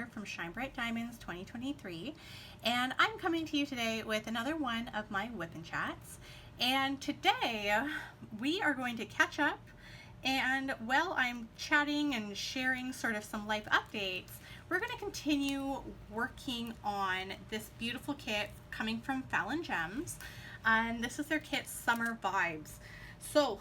here from Shine Bright Diamonds 2023, and I'm coming to you today with another one of my WIP'n chats. And today we are going to catch up, and while I'm chatting and sharing sort of some life updates, we're going to continue working on this beautiful kit coming from Fallon Gems, and this is their kit Summer Vibes. So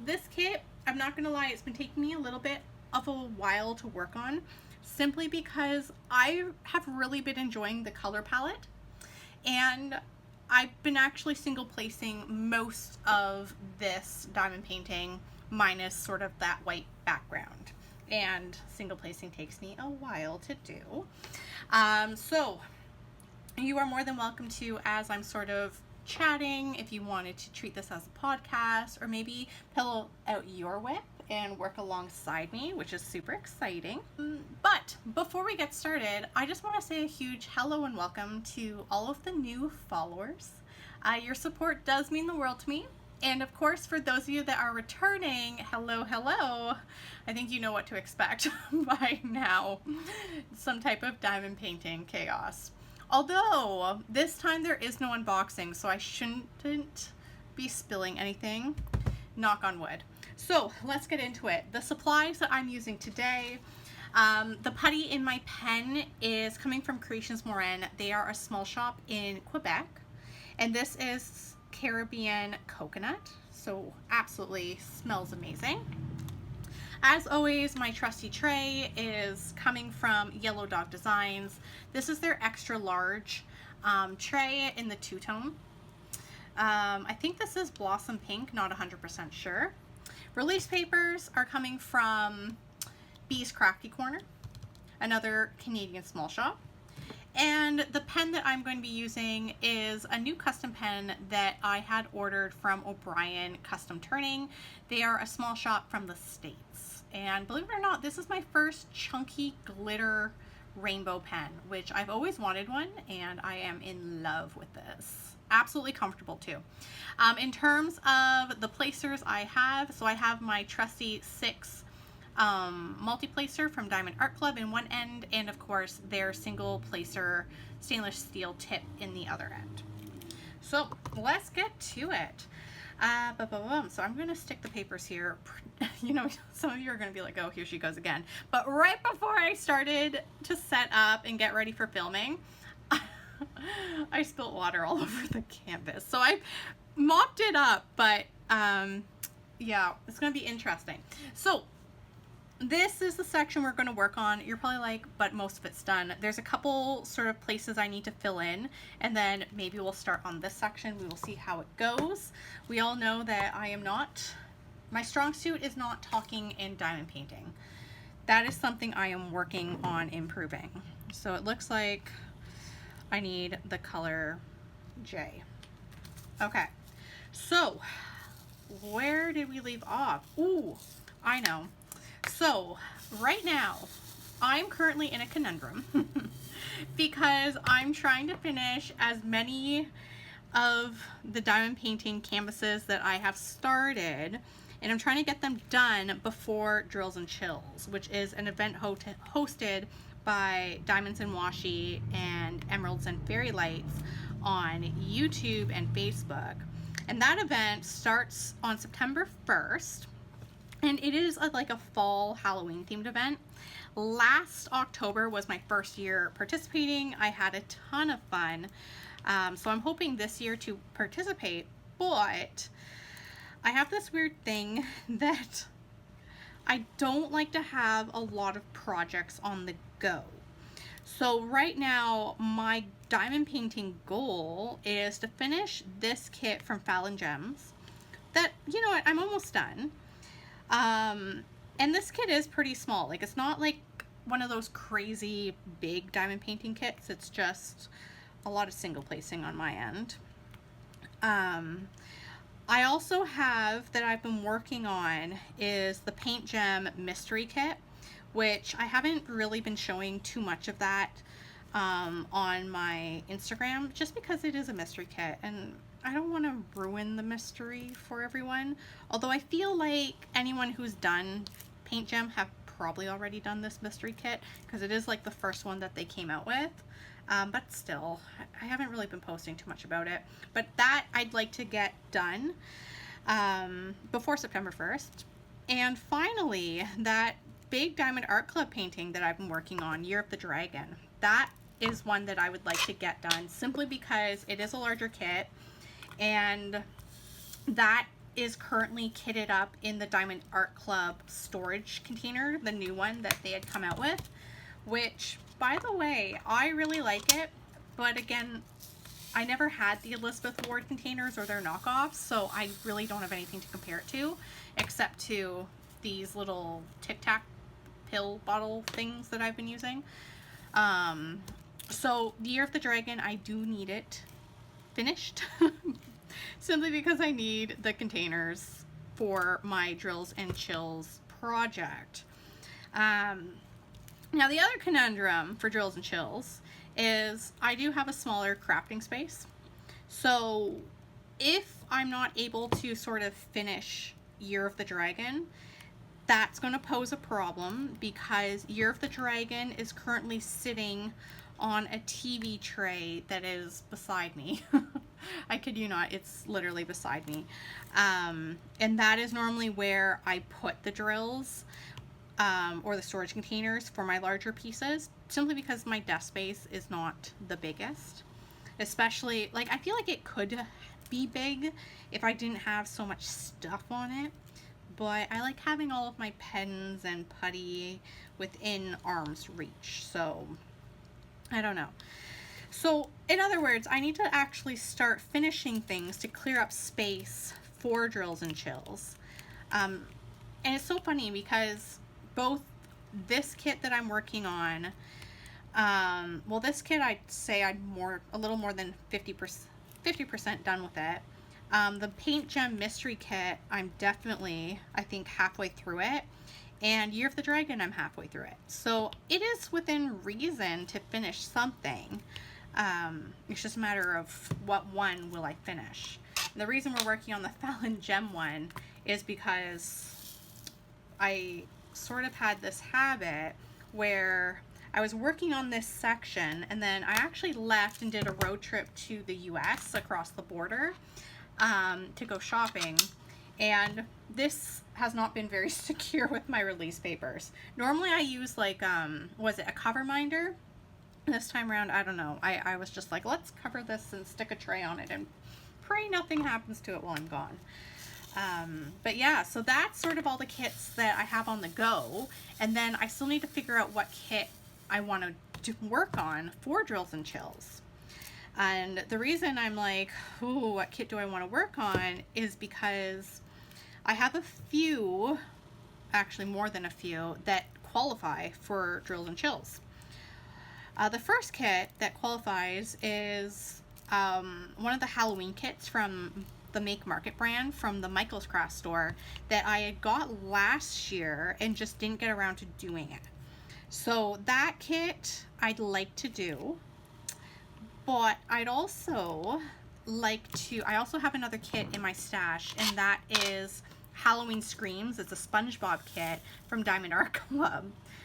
this kit, I'm not going to lie, it's been taking me a little bit of a while to work on, simply because I have really been enjoying the color palette, and I've been actually single placing most of this diamond painting minus sort of that white background, and single placing takes me a while to do. So you are more than welcome to, as I'm sort of chatting, if you wanted to treat this as a podcast, or maybe pull out your WIP and work alongside me, which is super exciting. But before we get started, I just want to say a huge hello and welcome to all of the new followers. Your support does mean the world to me. And of course, for those of you that are returning, hello, hello. I think you know what to expect by now. Some type of diamond painting chaos. Although, this time there is no unboxing, so I shouldn't be spilling anything. Knock on wood. So, let's get into it. The supplies that I'm using today, the putty in my pen is coming from Creations Morin. They are a small shop in Quebec, and this is Caribbean coconut, so absolutely smells amazing. As always, my trusty tray is coming from Yellow Dog Designs. This is their extra large tray in the two-tone. I think this is Blossom Pink, not 100% sure. Release papers are coming from Bee's Crafty Corner, another Canadian small shop. And the pen that I'm going to be using is a new custom pen that I had ordered from O'Brien Custom Turning. They are a small shop from the States. And believe it or not, this is my first chunky glitter rainbow pen, which I've always wanted one, and I am in love with this. Absolutely comfortable too. In terms of the placers I have, so I have my trusty 6 multi-placer from Diamond Art Club in one end, and of course their single placer stainless steel tip in the other end. So let's get to it. So I'm going to stick the papers here. You know, some of you are going to be like, oh, here she goes again. But right before I started to set up and get ready for filming, I spilled water all over the canvas. So I mopped it up, but yeah, it's going to be interesting. So this is the section we're going to work on. You're probably like, but most of it's done. There's a couple sort of places I need to fill in, and then maybe we'll start on this section. We will see how it goes. We all know that my strong suit is not talking and diamond painting. That is something I am working on improving. So it looks like I need the color J. Okay, so where did we leave off? Ooh, I know. So right now I'm currently in a conundrum because I'm trying to finish as many of the diamond painting canvases that I have started, and I'm trying to get them done before Drills and Chills, which is an event hosted by Diamonds and Washi and Emeralds and Fairy Lights on YouTube and Facebook. And that event starts on September 1st. And it is like a fall Halloween themed event. Last October was my first year participating. I had a ton of fun. So I'm hoping this year to participate, but I have this weird thing that I don't like to have a lot of projects on the go. So right now, my diamond painting goal is to finish this kit from Fallon Gems that, you know what, I'm almost done. And this kit is pretty small. Like, it's not like one of those crazy big diamond painting kits. It's just a lot of single placing on my end. I also have, that I've been working on, is the Paint Gem Mystery Kit, which I haven't really been showing too much of that on my Instagram, just because it is a mystery kit and I don't want to ruin the mystery for everyone. Although I feel like anyone who's done Paint Gem have probably already done this mystery kit because it is like the first one that they came out with. But still, I haven't really been posting too much about it. But that I'd like to get done before September 1st. And finally, that big Diamond Art Club painting that I've been working on, Year of the Dragon. That is one that I would like to get done simply because it is a larger kit, and that is currently kitted up in the Diamond Art Club storage container, the new one that they had come out with, which, by the way, I really like it, but again, I never had the Elizabeth Ward containers or their knockoffs, so I really don't have anything to compare it to, except to these little Tic Tac pill bottle things that I've been using. So the Year of the Dragon, I do need it finished simply because I need the containers for my Drills and Chills project. Now the other conundrum for Drills and Chills is I do have a smaller crafting space. So if I'm not able to sort of finish Year of the Dragon, that's going to pose a problem because Year of the Dragon is currently sitting on a TV tray that is beside me. I kid you not, it's literally beside me. And that is normally where I put the drills or the storage containers for my larger pieces, simply because my desk space is not the biggest. Especially, like, I feel like it could be big if I didn't have so much stuff on it. But I like having all of my pens and putty within arm's reach, so I don't know. So in other words, I need to actually start finishing things to clear up space for Drills and Chills. And it's so funny because both this kit that I'm working on, well, this kit I'd say I'm a little more than 50% done with it. The Paint Gem Mystery Kit, I'm definitely, I think, halfway through it. And Year of the Dragon, I'm halfway through it. So it is within reason to finish something. It's just a matter of what one will I finish. And the reason we're working on the Fallon Gem one is because I sort of had this habit where I was working on this section and then I actually left and did a road trip to the US across the border. To go shopping, and this has not been very secure with my release papers. Normally I use like was it a cover minder? This time around, I don't know, I was just like, let's cover this and stick a tray on it and pray nothing happens to it while I'm gone. But yeah, so that's sort of all the kits that I have on the go, and then I still need to figure out what kit I want to work on for Drills and Chills. And the reason I'm like, ooh, what kit do I want to work on is because I have a few, actually more than a few, that qualify for Drills and Chills. The first kit that qualifies is one of the Halloween kits from the Make Market brand from the Michael's Craft store that I had got last year and just didn't get around to doing it. So that kit I'd like to do. But I'd also like to, I also have another kit in my stash, and that is Halloween Screams. It's a SpongeBob kit from Diamond Art Club,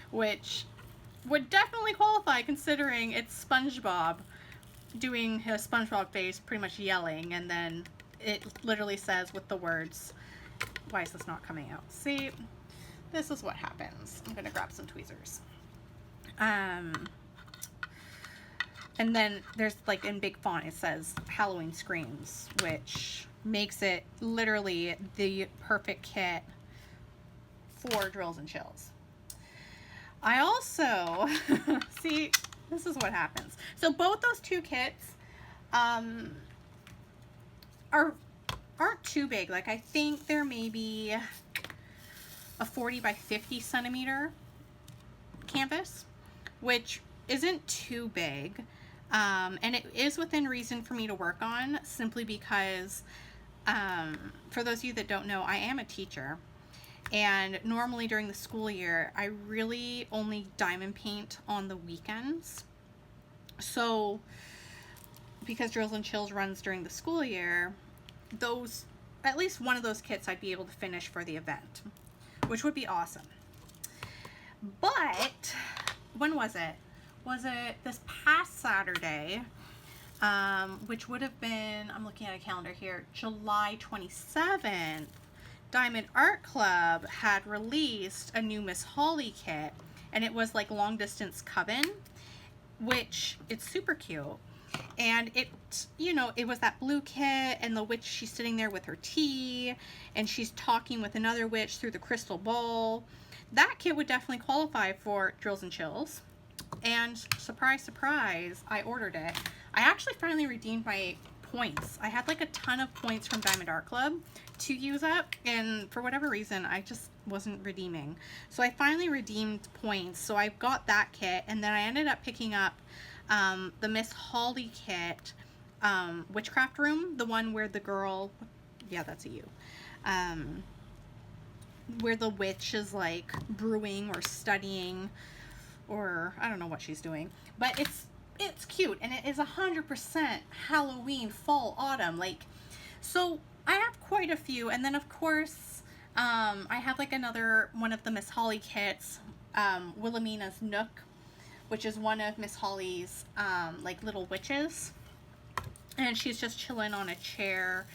which would definitely qualify considering it's SpongeBob doing his SpongeBob face, pretty much yelling, and then it literally says with the words, why is this not coming out? See, this is what happens. I'm gonna grab some tweezers. And then there's, like, in big font, it says Halloween Screams, which makes it literally the perfect kit for Drills and Chills. I also, see, this is what happens. So both those two kits aren't too big. Like, I think they're maybe a 40 by 50 centimeter canvas, which isn't too big. And it is within reason for me to work on, simply because, for those of you that don't know, I am a teacher, and normally during the school year, I really only diamond paint on the weekends. So, because Drills and Chills runs during the school year, at least one of those kits I'd be able to finish for the event, which would be awesome. But when was it? Was it this past Saturday? Which would have been, I'm looking at a calendar here, July 27th. Diamond Art Club had released a new Miss Holly kit, and it was like long distance coven, which it's super cute. And it, you know, it was that blue kit, and the witch, she's sitting there with her tea, and she's talking with another witch through the crystal bowl. That kit would definitely qualify for Drills and Chills. And surprise, surprise, I ordered it. I actually finally redeemed my points. I had like a ton of points from Diamond Art Club to use up, and for whatever reason, I just wasn't redeeming. So I finally redeemed points. So I got that kit, and then I ended up picking up the Miss Holly kit, Witchcraft Room, the one where the girl, yeah, that's a you, where the witch is like brewing or studying, or I don't know what she's doing, but it's cute, and it is 100% Halloween, fall, autumn, like, so I have quite a few. And then of course I have like another one of the Miss Holly kits, Wilhelmina's Nook, which is one of Miss Holly's like little witches, and she's just chilling on a chair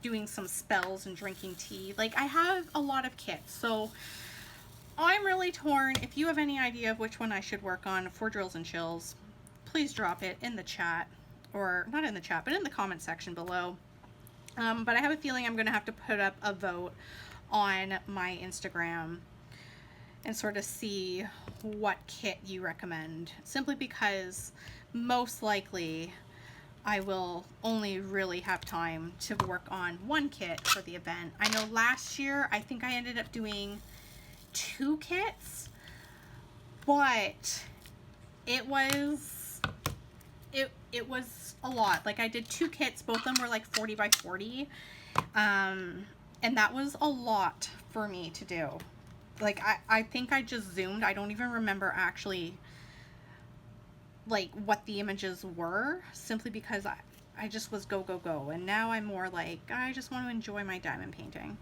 doing some spells and drinking tea. Like, I have a lot of kits, so I'm really torn. If you have any idea of which one I should work on for Drills and Chills, please drop it in the chat, or not in the chat, but in the comment section below. But I have a feeling I'm going to have to put up a vote on my Instagram and sort of see what kit you recommend, simply because most likely I will only really have time to work on one kit for the event. I know last year I think I ended up doing 2 kits, but it was a lot. Like, I did 2 kits, both of them were like 40 by 40, and that was a lot for me to do. Like, I think I just zoomed. I don't even remember actually like what the images were, simply because I just was go, go, go. And now I'm more like, I just want to enjoy my diamond painting,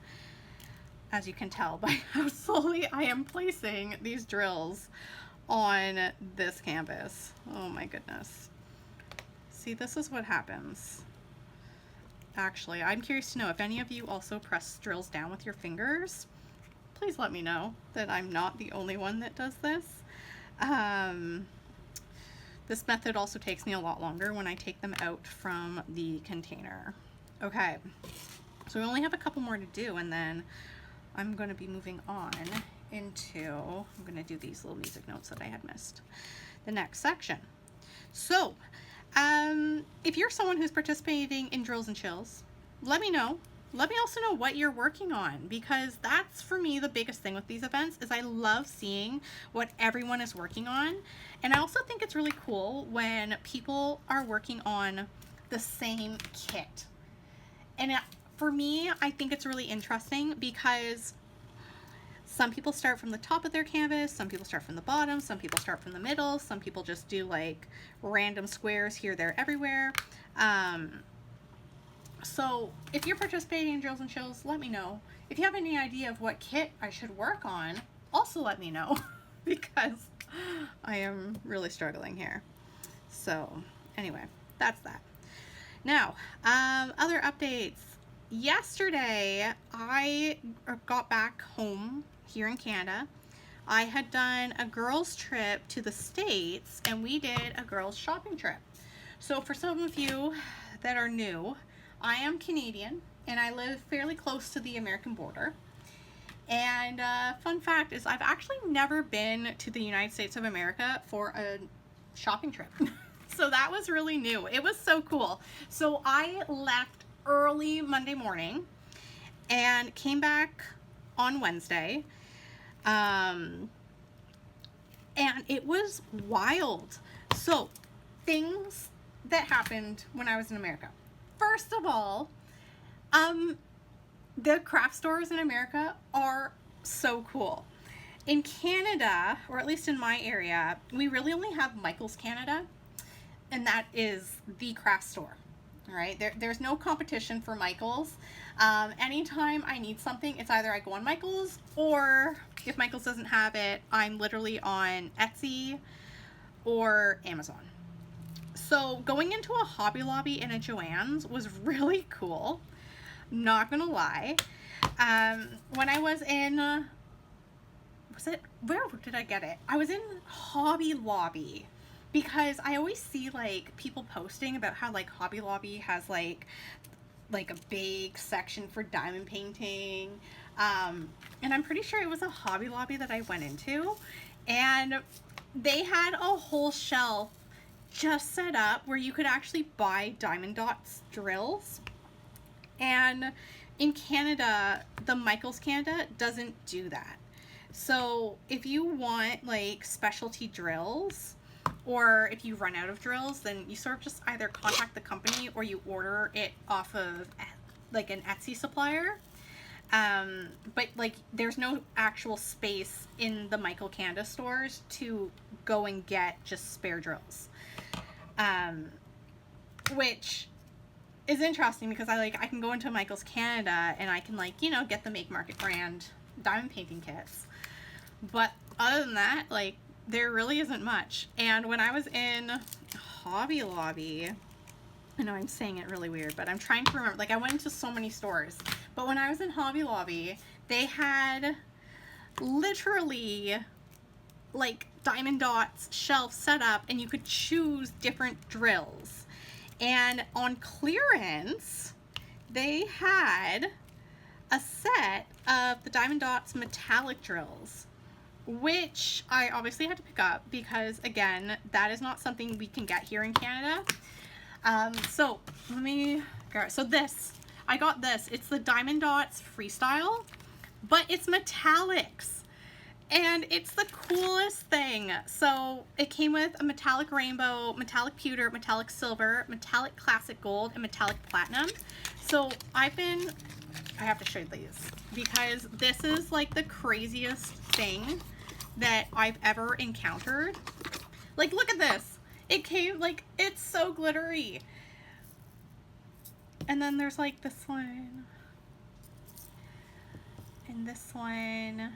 as you can tell by how slowly I am placing these drills on this canvas. Oh my goodness. See, this is what happens. Actually, I'm curious to know if any of you also press drills down with your fingers. Please let me know that I'm not the only one that does this. This method also takes me a lot longer when I take them out from the container. Okay, so we only have a couple more to do, and then I'm going to be moving on into, I'm going to do these little music notes that I had missed, the next section. So, if you're someone who's participating in Drills and Chills, let me know. Let me also know what you're working on, because that's, for me, the biggest thing with these events is I love seeing what everyone is working on. And I also think it's really cool when people are working on the same kit. And for me, I think it's really interesting because some people start from the top of their canvas, some people start from the bottom, some people start from the middle, some people just do like random squares here, there, everywhere. So if you're participating in Drills and Chills, let me know. If you have any idea of what kit I should work on, also let me know, because I am really struggling here. So anyway, that's that. Now, other updates. Yesterday, I got back home here in Canada. I had done a girls' trip to the States, and we did a girls' shopping trip. So for some of you that are new, I am Canadian, and I live fairly close to the American border. And fun fact is, I've actually never been to the United States of America for a shopping trip. So that was really new. It was so cool. So I left early Monday morning and came back on Wednesday. And it was wild. So things that happened when I was in America. First of all, the craft stores in America are so cool. In Canada, or at least in my area, we really only have Michael's Canada, and that is the craft store. All right, there's no competition for Michaels. Anytime I need something, it's either I go on Michaels, or if Michaels doesn't have it, I'm literally on Etsy or Amazon. So going into a Hobby Lobby and a Joann's was really cool. Not gonna lie. When I was in, where did I get it? I was in Hobby Lobby, because I always see like people posting about how like Hobby Lobby has like a big section for diamond painting. And I'm pretty sure it was a Hobby Lobby that I went into, and they had a whole shelf just set up where you could actually buy diamond dots drills. And in Canada, the Michaels Canada doesn't do that. So if you want like specialty drills, or if you run out of drills, then you sort of just either contact the company or you order it off of like an Etsy supplier. But like there's no actual space in the Michael Canada stores to go and get just spare drills. Which is interesting, because I can go into Michael's Canada and I can like, you know, get the Make Market brand diamond painting kits. But other than that, like, there really isn't much. And when I was in Hobby Lobby, I know I'm saying it really weird, but I'm trying to remember, like I went into so many stores, but when I was in Hobby Lobby, they had literally like diamond dots shelf set up, and you could choose different drills. And on clearance, they had a set of the diamond dots metallic drills, which I obviously had to pick up, because again, that is not something we can get here in Canada. So let me go. So this, I got this. It's the Diamond Dots Freestyle, but it's metallics. And it's the coolest thing. So it came with a metallic rainbow, metallic pewter, metallic silver, metallic classic gold, and metallic platinum. So I have to show you these, because this is like the craziest thing that I've ever encountered. Like, look at this. It came, like, it's so glittery. And then there's like this one. And this one.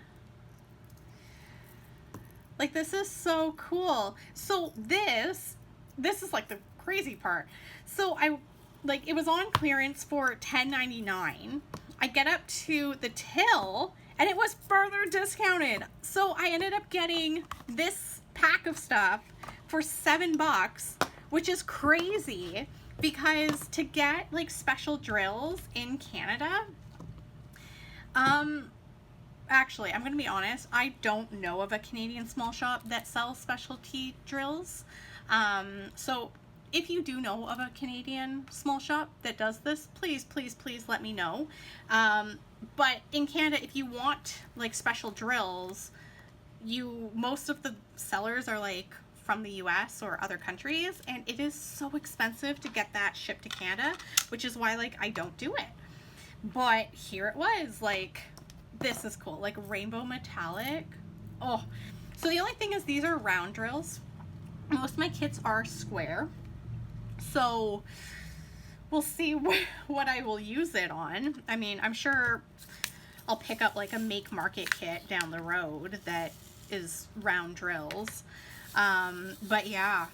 Like, this is so cool. So this is like the crazy part. So it was on clearance for $10.99. I get up to the till and it was further discounted. So I ended up getting this pack of stuff for $7, which is crazy, because to get like special drills in Canada, actually, I'm going to be honest, I don't know of a Canadian small shop that sells specialty drills. So if you do know of a Canadian small shop that does this, please, please, please let me know. But in Canada, if you want like special drills, most of the sellers are like from the US or other countries, and it is so expensive to get that shipped to Canada, which is why like I don't do it. But here it was, like, this is cool, like rainbow metallic. Oh, so the only thing is these are round drills. Most of my kits are square, so we'll see what I will use it on. I mean, I'm sure I'll pick up like a Make Market kit down the road that is round drills. But yeah,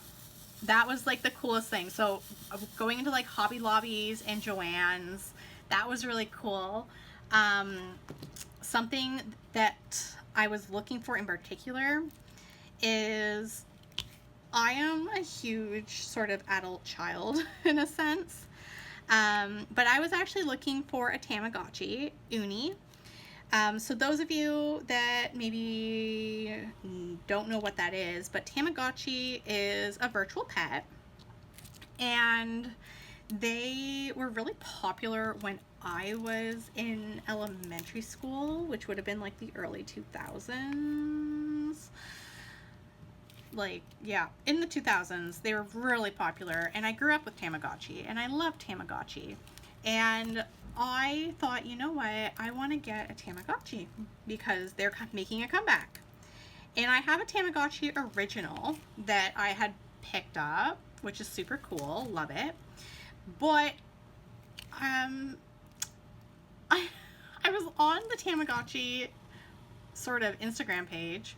that was like the coolest thing. So going into like Hobby Lobbies and Joann's, that was really cool. Something that I was looking for in particular is, I am a huge sort of adult child in a sense. But I was actually looking for a Tamagotchi uni. So those of you that maybe don't know what that is, but Tamagotchi is a virtual pet, and they were really popular when I was in elementary school, which would have been like the early 2000s. Like, yeah, in the 2000s, they were really popular, and I grew up with Tamagotchi, and I love Tamagotchi. And I thought, you know what, I want to get a Tamagotchi because they're making a comeback. And I have a Tamagotchi original that I had picked up, which is super cool, love it. But um, I, I was on the Tamagotchi sort of Instagram page,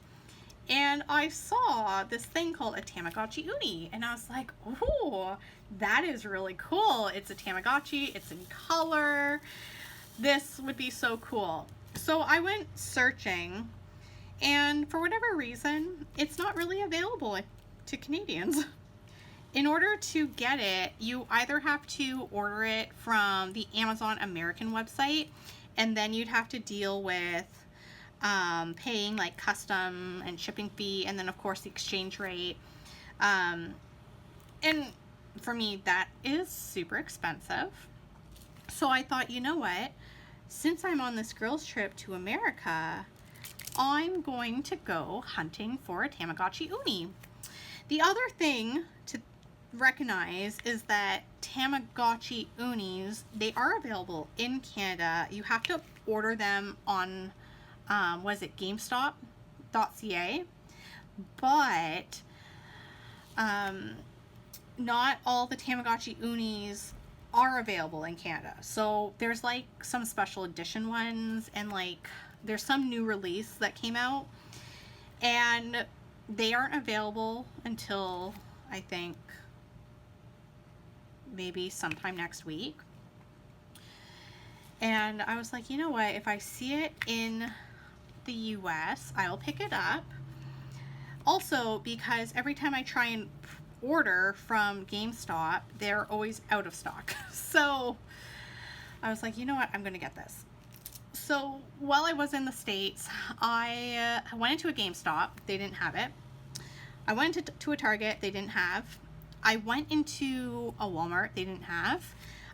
and I saw this thing called a Tamagotchi Uni, and I was like, oh, that is really cool. It's a Tamagotchi, it's in color. This would be so cool. So I went searching, and for whatever reason, it's not really available to Canadians. In order to get it, you either have to order it from the Amazon American website, and then you'd have to deal with paying like custom and shipping fee, and then of course the exchange rate. And for me, that is super expensive. So I thought, you know what? Since I'm on this girls' trip to America, I'm going to go hunting for a Tamagotchi Uni. The other thing to recognize is that Tamagotchi Unis, they are available in Canada. You have to order them on, was it GameStop.ca? But not all the Tamagotchi Unis are available in Canada. So there's like some special edition ones, and like there's some new release that came out, and they aren't available until I think maybe sometime next week. And I was like, you know what, if I see it in the US, I'll pick it up. Also, because every time I try and order from GameStop, they're always out of stock. So I was like, you know what, I'm gonna get this. So while I was in the States, I went into a GameStop, they didn't have it. I went to a Target, they didn't have. I went into a Walmart, they didn't have.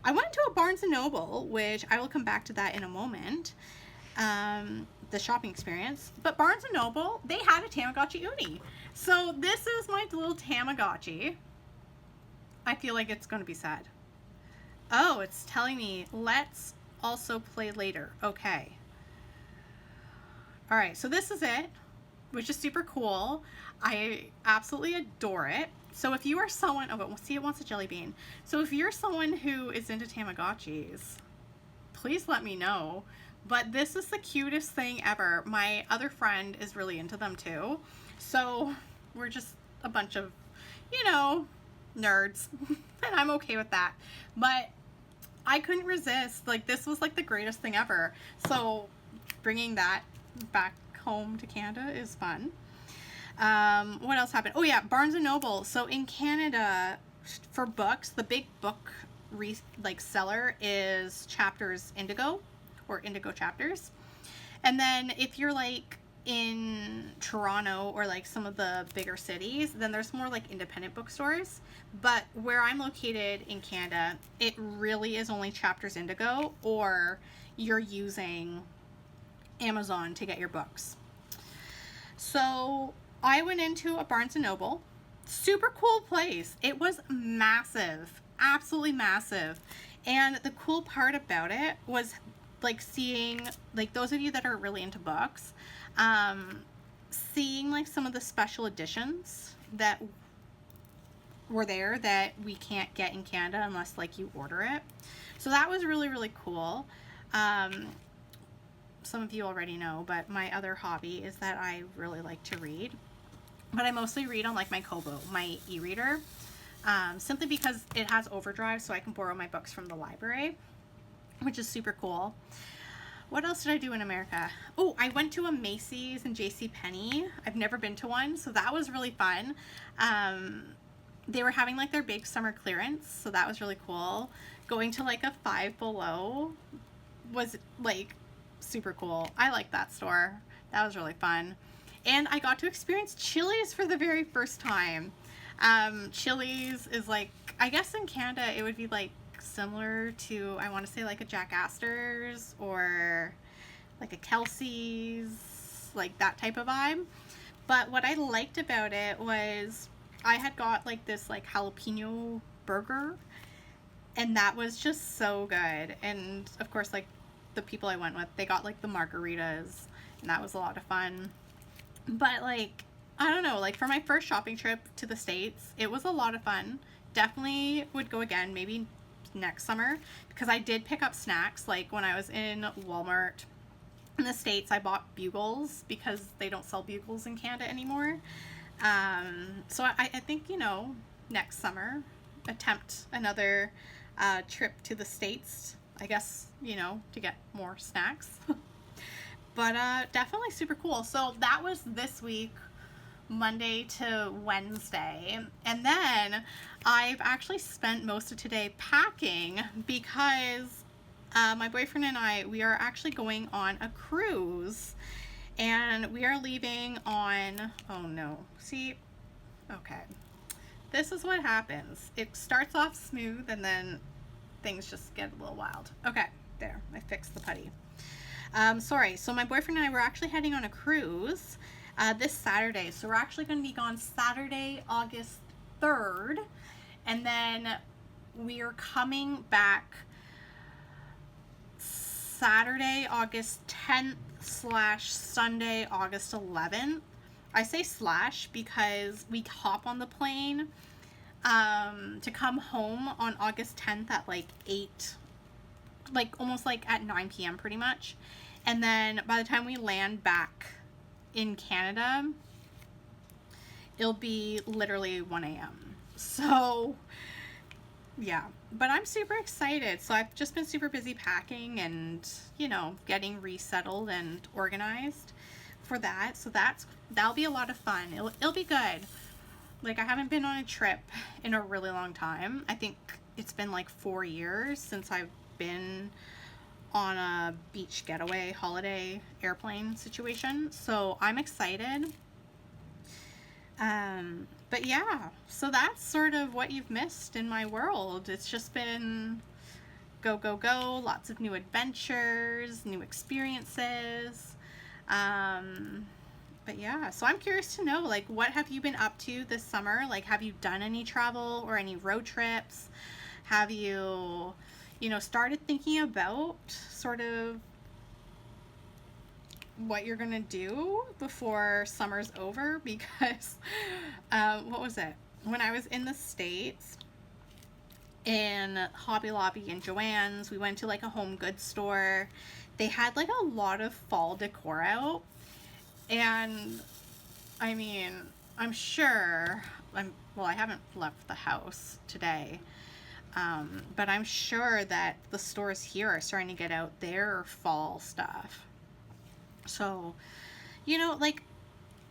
I went to a Barnes & Noble, which I will come back to that in a moment, the shopping experience. But Barnes & Noble, they had a Tamagotchi Uni. So this is my little Tamagotchi. I feel like it's going to be sad. Oh, it's telling me, let's also play later. Okay. All right, so this is it, which is super cool. I absolutely adore it. So if you are someone, oh, we'll see, it wants a jelly bean. So if you're someone who is into Tamagotchis, please let me know. But this is the cutest thing ever. My other friend is really into them too. So we're just a bunch of, you know, nerds. And I'm okay with that. But I couldn't resist. Like, this was like the greatest thing ever. So bringing that back home to Canada is fun. What else happened? Oh yeah, Barnes & Noble. So in Canada, for books, the big book seller is Chapters Indigo, or Indigo Chapters. And then if you're like in Toronto or like some of the bigger cities, then there's more like independent bookstores. But where I'm located in Canada, it really is only Chapters Indigo, or you're using Amazon to get your books. So I went into a Barnes & Noble. Super cool place. It was massive, absolutely massive. And the cool part about it was like seeing, like those of you that are really into books, seeing like some of the special editions that were there that we can't get in Canada unless like you order it. So that was really, really cool. Some of you already know, but my other hobby is that I really like to read. But I mostly read on like my Kobo, my e-reader, simply because it has overdrive, so I can borrow my books from the library, which is super cool. What else did I do in America? Oh, I went to a Macy's and JCPenney. I've never been to one, so that was really fun. They were having like their big summer clearance, so that was really cool. Going to like a Five Below was like super cool. I like that store. That was really fun. And I got to experience Chili's for the very first time. Chili's is like, I guess in Canada it would be like similar to, I want to say like a Jack Astor's or like a Kelsey's, like that type of vibe. But what I liked about it was I had got like this like jalapeno burger, and that was just so good. And of course, like the people I went with, they got like the margaritas, and that was a lot of fun. But like, I don't know, like for my first shopping trip to the States, it was a lot of fun. Definitely would go again, maybe next summer, because I did pick up snacks. Like when I was in Walmart in the States, I bought bugles because they don't sell bugles in Canada anymore. So I think, you know, next summer, attempt another trip to the States, I guess, you know, to get more snacks. But definitely super cool. So that was this week, Monday to Wednesday. And then I've actually spent most of today packing because my boyfriend and I, we are actually going on a cruise. And we are leaving on, oh no, see, okay. This is what happens. It starts off smooth and then things just get a little wild. Okay, there, I fixed the putty. Sorry, so my boyfriend and I were actually heading on a cruise this Saturday. So we're actually going to be gone Saturday, August 3rd. And then we are coming back Saturday, August 10th / Sunday, August 11th. I say slash because we hop on the plane to come home on August 10th at like 8, like almost like at 9 p.m. pretty much. And then by the time we land back in Canada, it'll be literally 1 a.m. So yeah, but I'm super excited. So I've just been super busy packing and, you know, getting resettled and organized for that. So that'll be a lot of fun. It'll be good. Like, I haven't been on a trip in a really long time. I think it's been like 4 years since I've been on a beach getaway, holiday, airplane situation. So I'm excited. But yeah, so that's sort of what you've missed in my world. It's just been go, go, go, lots of new adventures, new experiences. But yeah, so I'm curious to know, like, what have you been up to this summer? Like, have you done any travel or any road trips? Have you, you know, started thinking about sort of what you're gonna do before summer's over? Because what was it, when I was in the States in Hobby Lobby and Joann's, we went to like a home goods store. They had like a lot of fall decor out, and I mean, I'm sure well, I haven't left the house today, but I'm sure that the stores here are starting to get out their fall stuff. So, you know, like,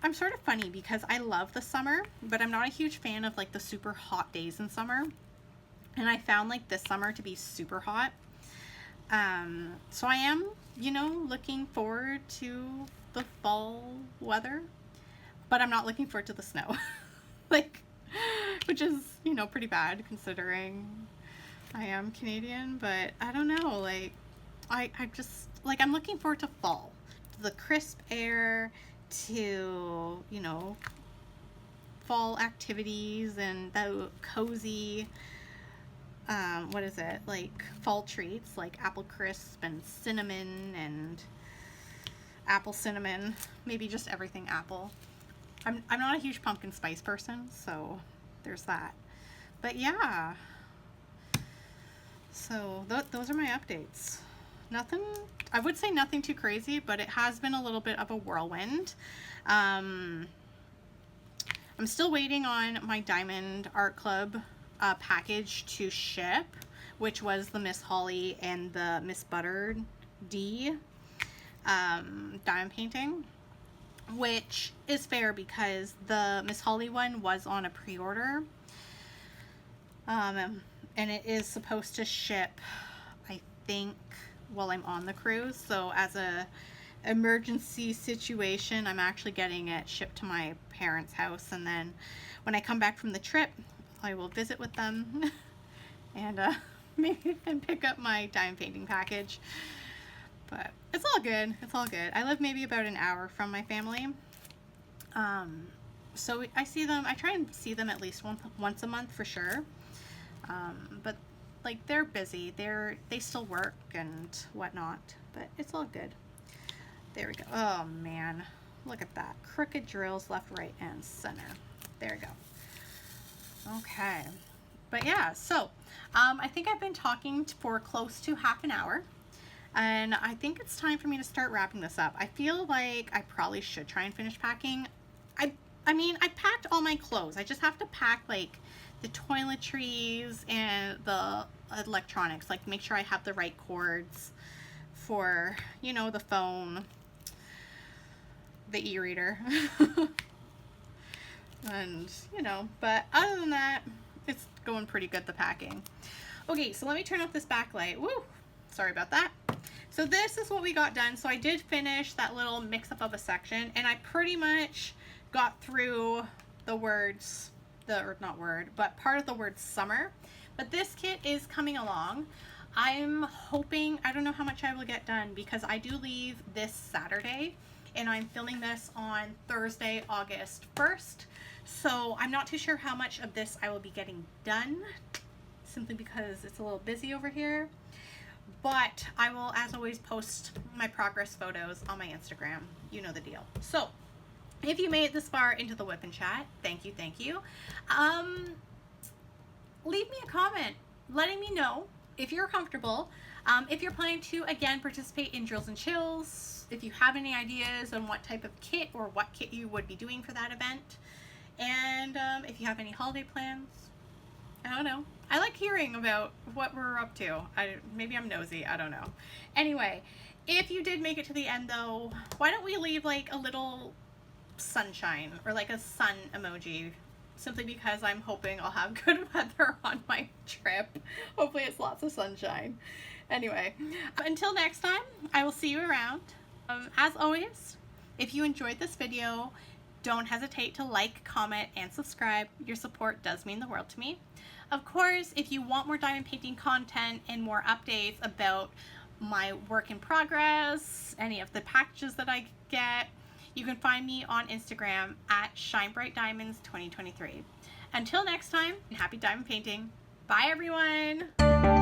I'm sort of funny because I love the summer, but I'm not a huge fan of like the super hot days in summer. And I found like this summer to be super hot. So I am, you know, looking forward to the fall weather, but I'm not looking forward to the snow. Like, which is, you know, pretty bad considering I am Canadian, but I don't know, like, I just, like, I'm looking forward to fall. The crisp air, to, you know, fall activities and the cozy, what is it, like fall treats like apple crisp and cinnamon and apple cinnamon, maybe just everything apple. I'm not a huge pumpkin spice person, so there's that. But yeah, so those are my updates. Nothing, I would say nothing too crazy, but it has been a little bit of a whirlwind. I'm still waiting on my Diamond Art Club package to ship, which was the Miss Holly and the Miss Buttered D diamond painting, which is fair because the Miss Holly one was on a pre-order, and it is supposed to ship, I think, while I'm on the cruise. So as a emergency situation, I'm actually getting it shipped to my parents' house, and then when I come back from the trip, I will visit with them and maybe and pick up my diamond painting package. But it's all good. It's all good. I live maybe about an hour from my family, so I see them. I try and see them at least once a month for sure. But like, they're busy. They still work and whatnot. But it's all good. There we go. Oh man, look at that. Crooked drills left, right, and center. There we go. Okay. But yeah, so I think I've been talking for close to half an hour, and I think it's time for me to start wrapping this up. I feel like I probably should try and finish packing. I mean, I packed all my clothes. I just have to pack like the toiletries and the electronics, like make sure I have the right cords for, you know, the phone, the e-reader. And, you know, but other than that, it's going pretty good, the packing. Okay, so let me turn off this backlight. Woo! Sorry about that. So this is what we got done. So I did finish that little mix-up of a section, and I pretty much got through the words, or not word, but part of the word summer. But this kit is coming along. I'm hoping, I don't know how much I will get done because I do leave this Saturday, and I'm filming this on Thursday, August 1st. So I'm not too sure how much of this I will be getting done, simply because it's a little busy over here. But I will, as always, post my progress photos on my Instagram. You know the deal. So if you made it this far into the WIP'n chat, thank you, thank you. Leave me a comment letting me know if you're comfortable, if you're planning to, again, participate in drills and chills, if you have any ideas on what type of kit or what kit you would be doing for that event, and if you have any holiday plans. I don't know. I like hearing about what we're up to. Maybe I'm nosy. I don't know. Anyway, if you did make it to the end, though, why don't we leave like a little sunshine or like a sun emoji, simply because I'm hoping I'll have good weather on my trip. Hopefully it's lots of sunshine. Anyway, until next time, I will see you around. As always, if you enjoyed this video, don't hesitate to like, comment, and subscribe. Your support does mean the world to me. Of course, if you want more diamond painting content and more updates about my work in progress, any of the packages that I get, you can find me on Instagram at ShineBrightDiamonds2023. Until next time, happy diamond painting. Bye, everyone.